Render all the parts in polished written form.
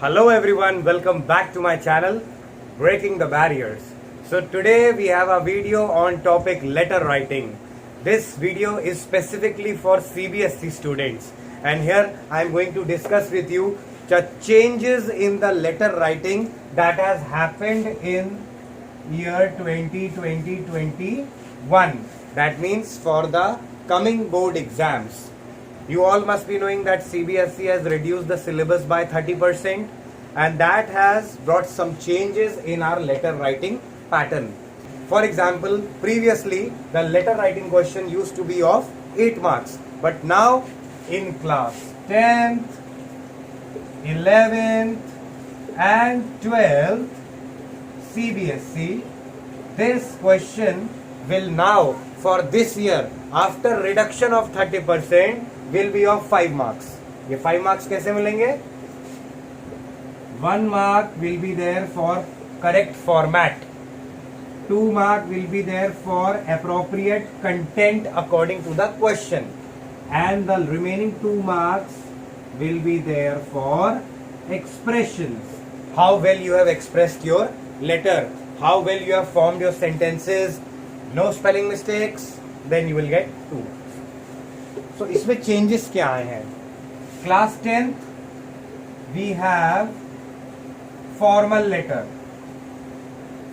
Hello everyone, welcome back to my channel Breaking the Barriers. So today we have a video on topic letter writing. This video is specifically for CBSE students, and here I am going to discuss with you the changes in the letter writing that has happened in year 2020-21. That means for the coming board exams. You all must be knowing that CBSE has reduced the syllabus by 30%, and that has brought some changes in our letter writing pattern. For example, previously the letter writing question used to be of 8 marks, but now in class 10th, 11th and 12th CBSE, this question will now for this year after reduction of 30% will be of 5 marks. ये 5 marks कैसे मिलेंगे? 1 mark will be there for correct format. 2 mark will be there for appropriate content according to the question. And the remaining 2 marks will be there for expressions. How well you have expressed your letter. How well you have formed your sentences. No spelling mistakes. Then you will get 2. So इसमें changes क्या आए हैं? Class 10th we have formal letter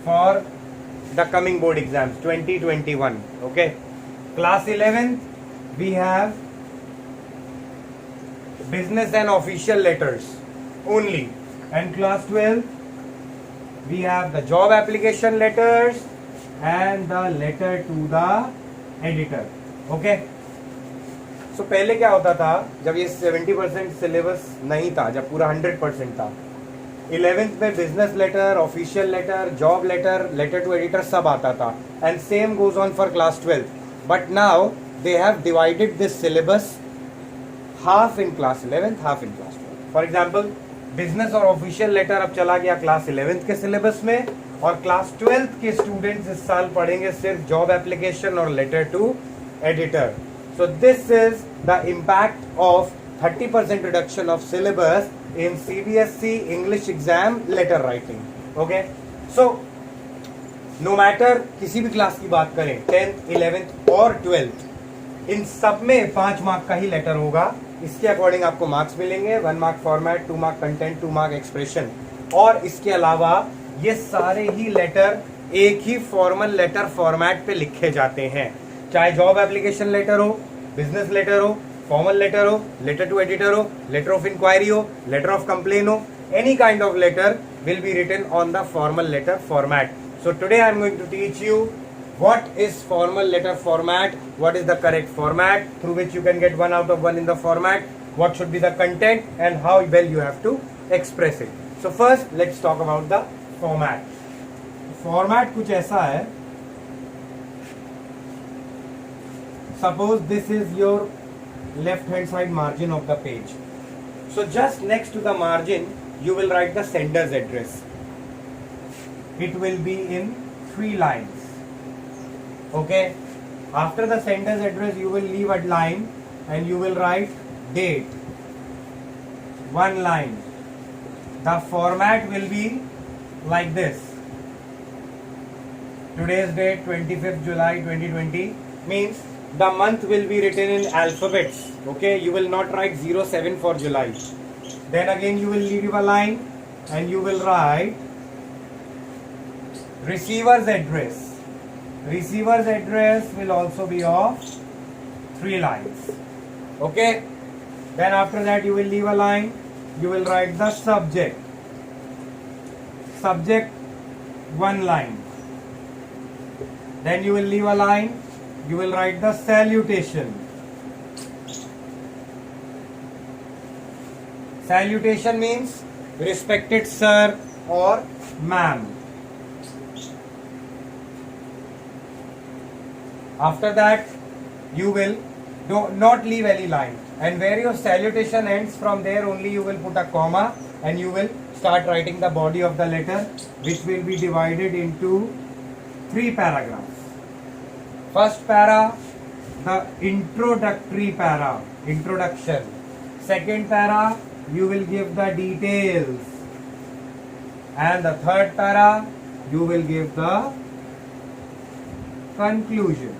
for the coming board exams 2021. Okay. Class 11th we have business and official letters only, and class 12 we have the job application letters and the letter to the editor. Okay. So पहले क्या होता था जब ये 70% syllabus नहीं था, जब पूरा 100% था, 11th में business letter, official letter, job letter, letter to editor सब आता था, and same goes on for class 12. But now they have divided this syllabus half in class 11th, half in class 12. For example business और official letter अब चला गया class 11th के syllabus में, और क्लास 12th के स्टूडेंट्स इस साल पढ़ेंगे सिर्फ जॉब एप्लीकेशन और letter to editor. So this is the impact of 30% reduction of syllabus in CBSE English exam letter writing. Okay, so no matter किसी भी क्लास की बात करें 10th, 11th और 12th, इन सब में 5 मार्क का ही लेटर होगा. इसके अकॉर्डिंग आपको मार्क्स मिलेंगे. 1 mark format, 2 mark content, 2 mark expression. और इसके अलावा ये सारे ही लेटर एक ही फॉर्मल लेटर फॉर्मेट पे लिखे जाते हैं, चाहे जॉब एप्लीकेशन लेटर हो, बिजनेस लेटर हो, फॉर्मल लेटर हो, लेटर टू एडिटर हो, लेटर ऑफ इंक्वायरी हो, लेटर ऑफ कंप्लेन हो. Any kind of letter will be written on the formal letter format. So today I am going to teach you what is formal letter format, what is the correct format through which you can get 1 out of 1 in the format, what should be the content and how well you have to express it. So first let's talk about the format. Format कुछ ऐसा है, suppose this is your left hand side margin of the page. So just next to the margin you will write the sender's address. It will be in 3 lines. Okay. After the sender's address you will leave a line and you will write date. 1 line. The format will be like this. Today's date 25th July 2020 means the month will be written in alphabets. Okay, you will not write 07 for July. Then again you will leave a line and you will write receiver's address. Receiver's address will also be of 3 lines. Okay. Then after that you will leave a line. You will write the subject. Subject 1 line. Then you will leave a line. You will write the salutation. Salutation means respected sir or ma'am. After that you will not leave any line, and where your salutation ends, from there only you will put a comma and you will start writing the body of the letter, which will be divided into 3 paragraphs. First para, the introductory para, introduction. Second para, you will give the details. and the third para you will give the conclusion.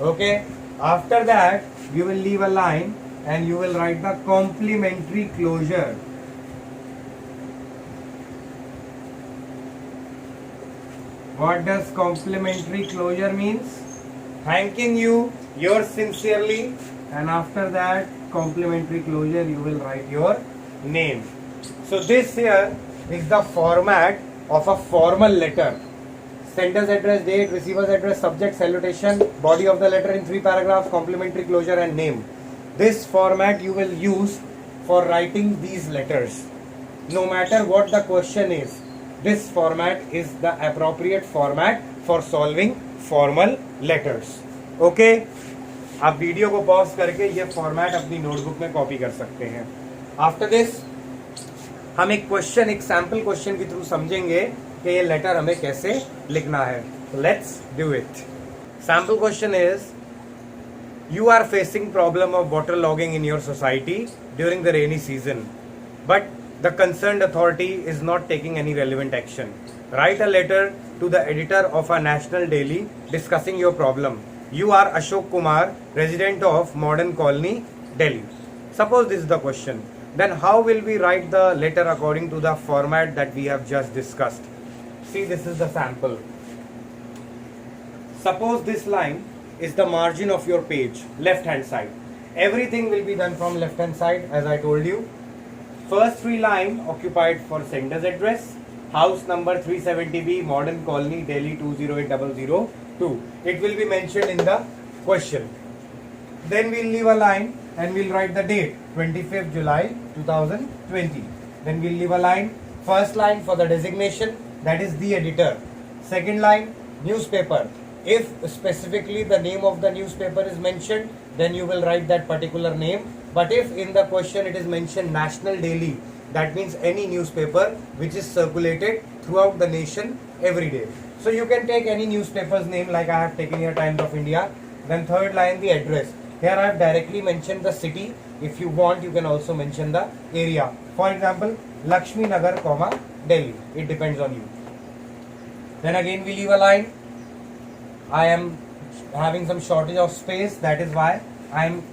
Okay, after that you will leave a line and you will write the complimentary closure. What does complimentary closure means? Thanking you, yours sincerely, and after that complimentary closure you will write your name. So this here is the format of a formal letter. Sender's address, date, receiver's address, subject, salutation, body of the letter in 3 paragraphs, complimentary closure and name. This format you will use for writing these letters. No matter what the question is, this format is the appropriate format for solving formal letters. Okay? आप video को pause करके ये format अपनी notebook में copy कर सकते हैं. After this हम एक क्वेश्चन, एक सैंपल क्वेश्चन के थ्रू समझेंगे कि ये लेटर हमें कैसे लिखना है. Let's do it. Sample question is, you are facing problem of water logging in your society during the rainy season, but the concerned authority is not taking any relevant action. Write a letter to the editor of a national daily discussing your problem. You are Ashok Kumar, resident of Modern Colony, Delhi. Suppose this is the question. Then how will we write the letter according to the format that we have just discussed? See, this is the sample. Suppose this line is the margin of your page, left hand side. Everything will be done from left hand side as I told you. First 3 line occupied for sender's address, house number 370B, Modern Colony, Delhi 208002. It will be mentioned in the question. Then we'll leave a line and we'll write the date, 25th July 2020. Then we'll leave a line, first line for the designation, that is the editor. Second line, newspaper. If specifically the name of the newspaper is mentioned, then you will write that particular name. But if in the question it is mentioned National Daily, that means any newspaper which is circulated throughout the nation every day. So you can take any newspaper's name, like I have taken here Times of India. Then third line, the address. Here I have directly mentioned the city. If you want, you can also mention the area. For example, Lakshmi Nagar, Delhi. It depends on you. Then again we leave a line. I am having some shortage of space, that is why I am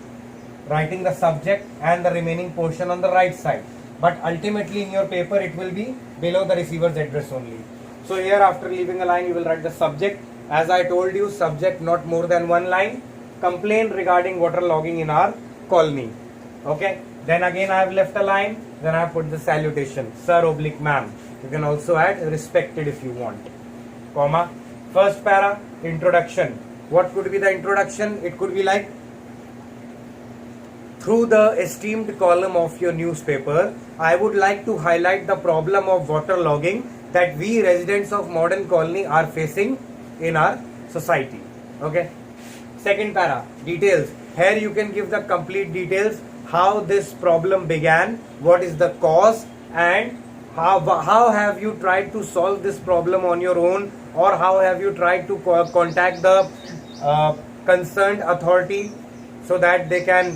writing the subject and the remaining portion on the right side. But ultimately in your paper it will be below the receiver's address only. So here after leaving a line you will write the subject. As I told you, subject not more than 1 line. Complaint regarding water logging in our colony. Okay. Then again I have left a line. Then I have put the salutation, sir oblique ma'am. You can also add respected if you want. Comma. First para, introduction. What could be the introduction? It could be like, through the esteemed column of your newspaper, I would like to highlight the problem of water logging that we residents of Modern Colony are facing in our society. Okay. Second para, details. Here you can give the complete details, how this problem began, what is the cause, and how have you tried to solve this problem on your own, or how have you tried to contact the concerned authority so that they can,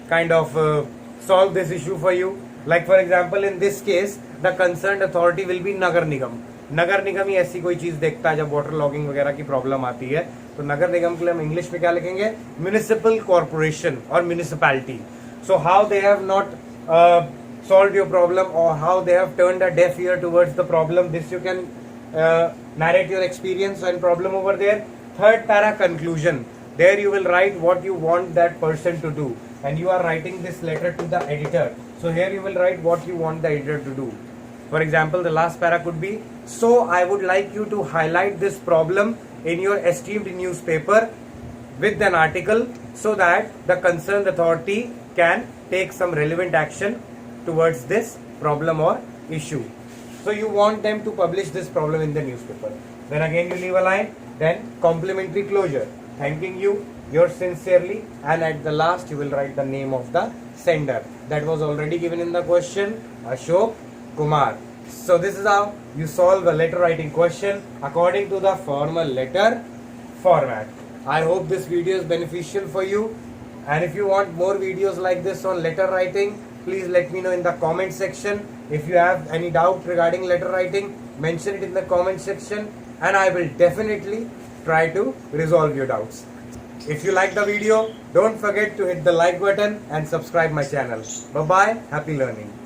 kind of solve this issue for you. Like for example, in this case, the concerned authority will be नगर निगम. नगर निगम ही ऐसी कोई चीज देखता है जब water logging वगैरह की problem आती है, तो नगर निगम के लिए हम इंग्लिश में क्या लिखेंगे? म्युनिसिपल कॉर्पोरेशन और municipality. So how they have not solved your problem, or how they have turned a deaf ear towards the problem, this you can narrate your experience and problem over there. Third para, conclusion. There you will write what you want that person to do, and you are writing this letter to the editor. So here you will write what you want the editor to do. For example, the last para could be, so I would like you to highlight this problem in your esteemed newspaper with an article so that the concerned authority can take some relevant action towards this problem or issue. So you want them to publish this problem in the newspaper. Then again you leave a line. Then complimentary closure, thanking you, yours sincerely, and at the last you will write the name of the sender. That was already given in the question, Ashok Kumar. So this is how you solve a letter writing question according to the formal letter format. I hope this video is beneficial for you, and if you want more videos like this on letter writing, please let me know in the comment section. If you have any doubt regarding letter writing, mention it in the comment section and I will definitely try to resolve your doubts. If you like the video, don't forget to hit the like button and subscribe my channel. Bye bye, happy learning.